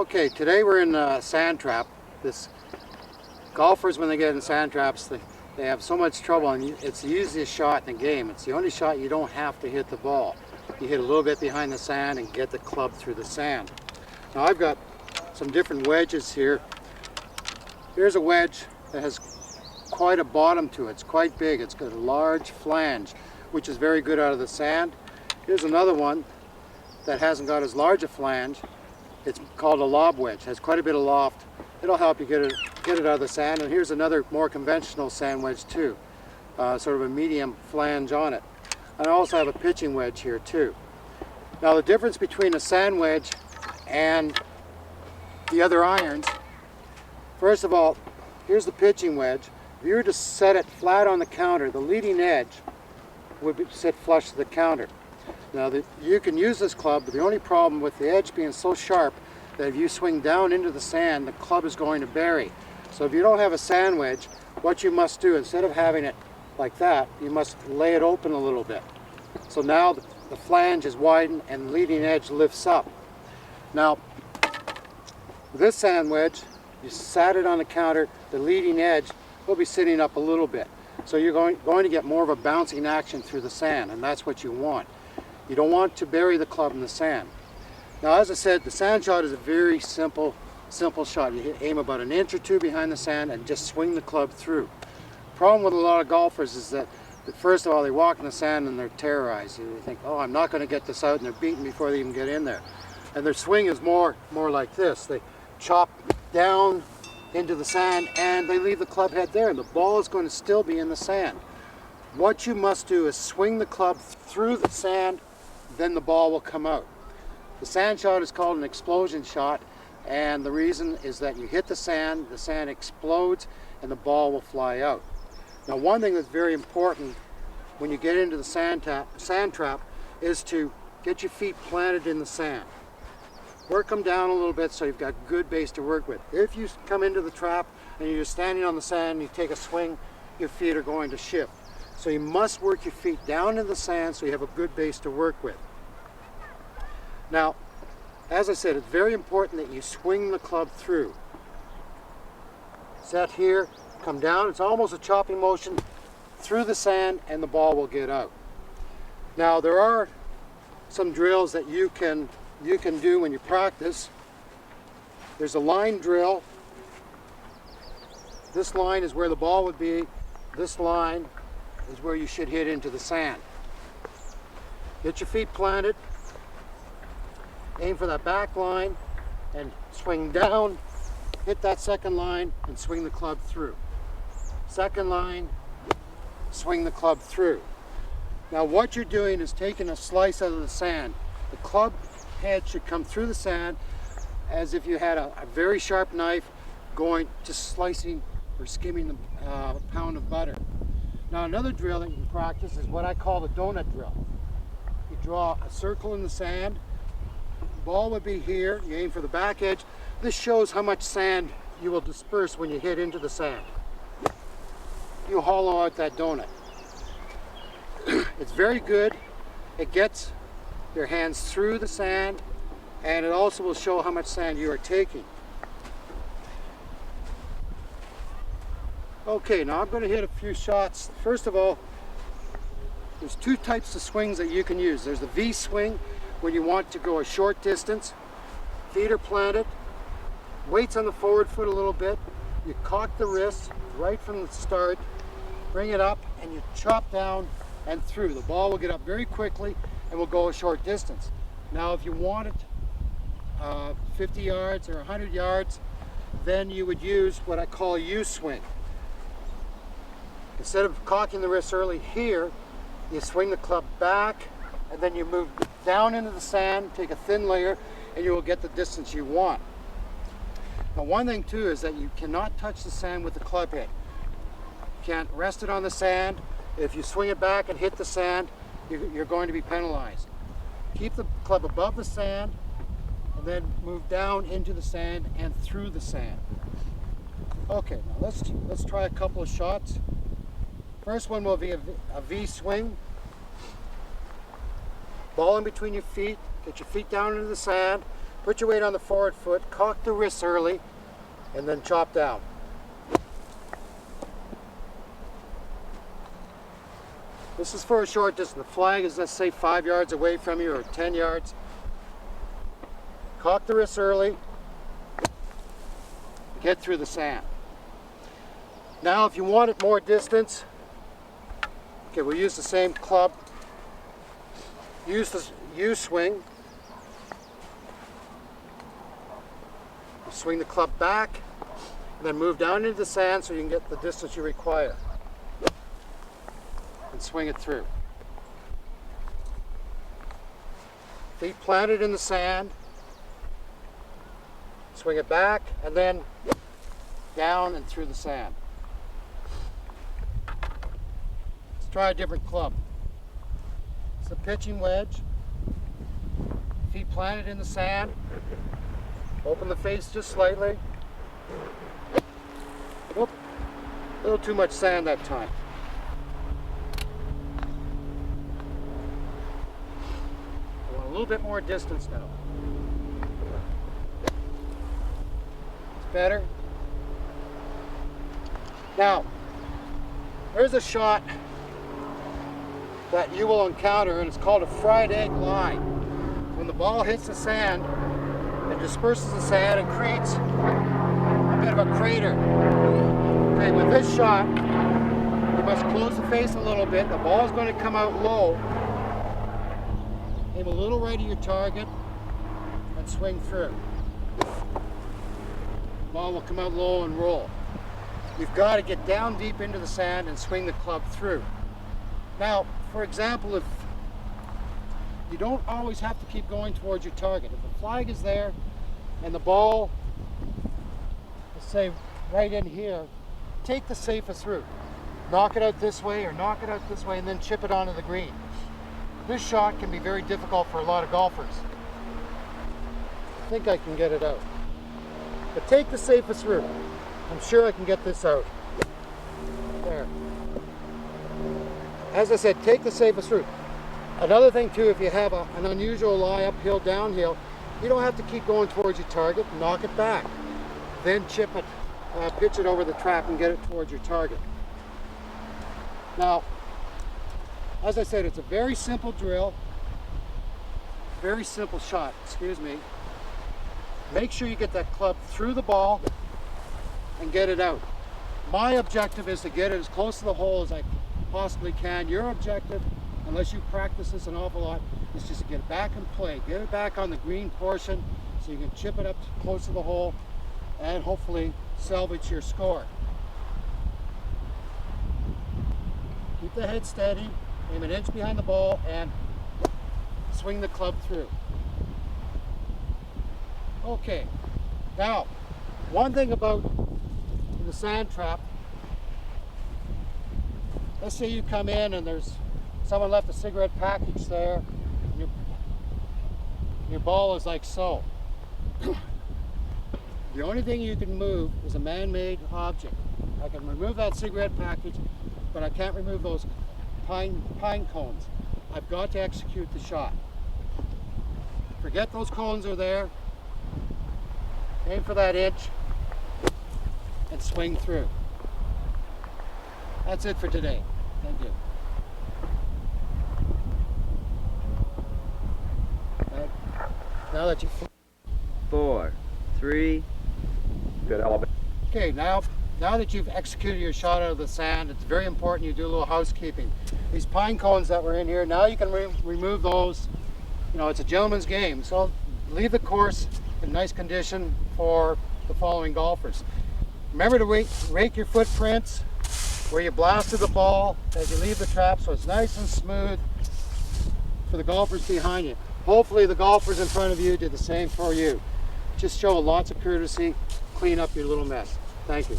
Okay, today we're in a sand trap. Golfers, when they get in sand traps, they have so much trouble, and it's the easiest shot in the game. It's the only shot you don't have to hit the ball. You hit a little bit behind the sand and get the club through the sand. Now I've got some different wedges here. Here's a wedge that has quite a bottom to it. It's quite big. It's got a large flange, which is very good out of the sand. Here's another one that hasn't got as large a flange. It's called a lob wedge. It has quite a bit of loft. It'll help you get it out of the sand. And here's another more conventional sand wedge too, sort of a medium flange on it. And I also have a pitching wedge here too. Now the difference between a sand wedge and the other irons, first of all, here's the pitching wedge. If you were to set it flat on the counter, the leading edge would sit flush to the counter. Now you can use this club, but the only problem with the edge being so sharp that if you swing down into the sand, the club is going to bury. So if you don't have a sand wedge, what you must do, instead of having it like that, you must lay it open a little bit. So now the flange is widened and the leading edge lifts up. Now, with this sand wedge, you sat it on the counter, the leading edge will be sitting up a little bit. So you're going to get more of a bouncing action through the sand, and that's what you want. You don't want to bury the club in the sand. Now, as I said, the sand shot is a very simple shot. You aim about an inch or two behind the sand and just swing the club through. The problem with a lot of golfers is that, first of all, they walk in the sand and they're terrorized. They think, oh, I'm not going to get this out, and they're beaten before they even get in there. And their swing is more like this. They chop down into the sand and they leave the club head there, and the ball is going to still be in the sand. What you must do is swing the club through the sand, then the ball will come out. The sand shot is called an explosion shot, and the reason is that you hit the sand explodes, and the ball will fly out. Now, one thing that's very important when you get into the sand trap is to get your feet planted in the sand. Work them down a little bit so you've got good base to work with. If you come into the trap and you're standing on the sand and you take a swing, your feet are going to shift. So you must work your feet down in the sand so you have a good base to work with. Now, as I said, it's very important that you swing the club through. Set here, come down. It's almost a chopping motion through the sand, and the ball will get out. Now, there are some drills that you can do when you practice. There's a line drill. This line is where the ball would be. This line is where you should hit into the sand. Get your feet planted, aim for that back line, and swing down, hit that second line, and swing the club through. Second line, swing the club through. Now what you're doing is taking a slice out of the sand. The club head should come through the sand as if you had a very sharp knife going, just slicing or skimming a pound of butter. Now another drill that you can practice is what I call the donut drill. You draw a circle in the sand, the ball would be here, you aim for the back edge. This shows how much sand you will disperse when you hit into the sand. You hollow out that donut. It's very good. It gets your hands through the sand, and it also will show how much sand you are taking. Okay, now I'm going to hit a few shots. First of all, there's two types of swings that you can use. There's the V swing, when you want to go a short distance. Feet are planted, weights on the forward foot a little bit. You cock the wrists right from the start, bring it up, and you chop down and through. The ball will get up very quickly and will go a short distance. Now if you want it 50 yards or 100 yards, then you would use what I call a U swing. Instead of cocking the wrist early here, you swing the club back, and then you move down into the sand, take a thin layer, and you will get the distance you want. Now one thing too is that you cannot touch the sand with the club head. You can't rest it on the sand. If you swing it back and hit the sand, you're going to be penalized. Keep the club above the sand, and then move down into the sand and through the sand. Okay, now let's try a couple of shots. First one will be a V swing. Ball in between your feet, get your feet down into the sand, Put your weight on the forward foot, cock the wrists early, and then chop down. This is for a short distance. The flag is, let's say, 5 yards away from you or 10 yards. Cock the wrists early. Get through the sand. Now, if you want it more distance, okay, we'll use the same club. Use the U-swing. Swing the club back, and then move down into the sand so you can get the distance you require. And swing it through. Feet planted in the sand. Swing it back, and then down and through the sand. Let's try a different club. It's a pitching wedge. Feet planted in the sand. Open the face just slightly. Oop, a little too much sand that time. I want a little bit more distance now. It's better. Now, there's a shot that you will encounter, and it's called a fried egg line. When the ball hits the sand, it disperses the sand and creates a bit of a crater. Okay, with this shot, you must close the face a little bit. The ball is going to come out low. Aim a little right at your target and swing through. The ball will come out low and roll. You've got to get down deep into the sand and swing the club through. Now, for example, if you don't always have to keep going towards your target. If the flag is there and the ball, let's say right in here, take the safest route. Knock it out this way or knock it out this way and then chip it onto the green. This shot can be very difficult for a lot of golfers. I think I can get it out. But take the safest route. I'm sure I can get this out. There. As I said, take the safest route. Another thing too, if you have an unusual lie, uphill, downhill, you don't have to keep going towards your target. Knock it back. Then chip it, pitch it over the trap and get it towards your target. Now, as I said, it's a very simple drill, very simple shot, excuse me. Make sure you get that club through the ball and get it out. My objective is to get it as close to the hole as I possibly can. Your objective, unless you practice this an awful lot, is just to get it back in play. Get it back on the green portion so you can chip it up close to the hole and hopefully salvage your score. Keep the head steady, aim an inch behind the ball and swing the club through. Okay, now one thing about the sand trap, let's say you come in and there's someone left a cigarette package there, and your ball is like so. The only thing you can move is a man-made object. I can remove that cigarette package, but I can't remove those pine cones. I've got to execute the shot. Forget those cones are there. Aim for that inch and swing through. That's it for today. Thank you. Now that you 4, 3. Good elevation. Okay, now that you've executed your shot out of the sand, it's very important you do a little housekeeping. These pine cones that were in here, now you can remove those. You know, it's a gentleman's game, so leave the course in nice condition for the following golfers. Remember to rake your footprints where you blasted the ball as you leave the trap so it's nice and smooth for the golfers behind you. Hopefully the golfers in front of you did the same for you. Just show lots of courtesy, clean up your little mess. Thank you.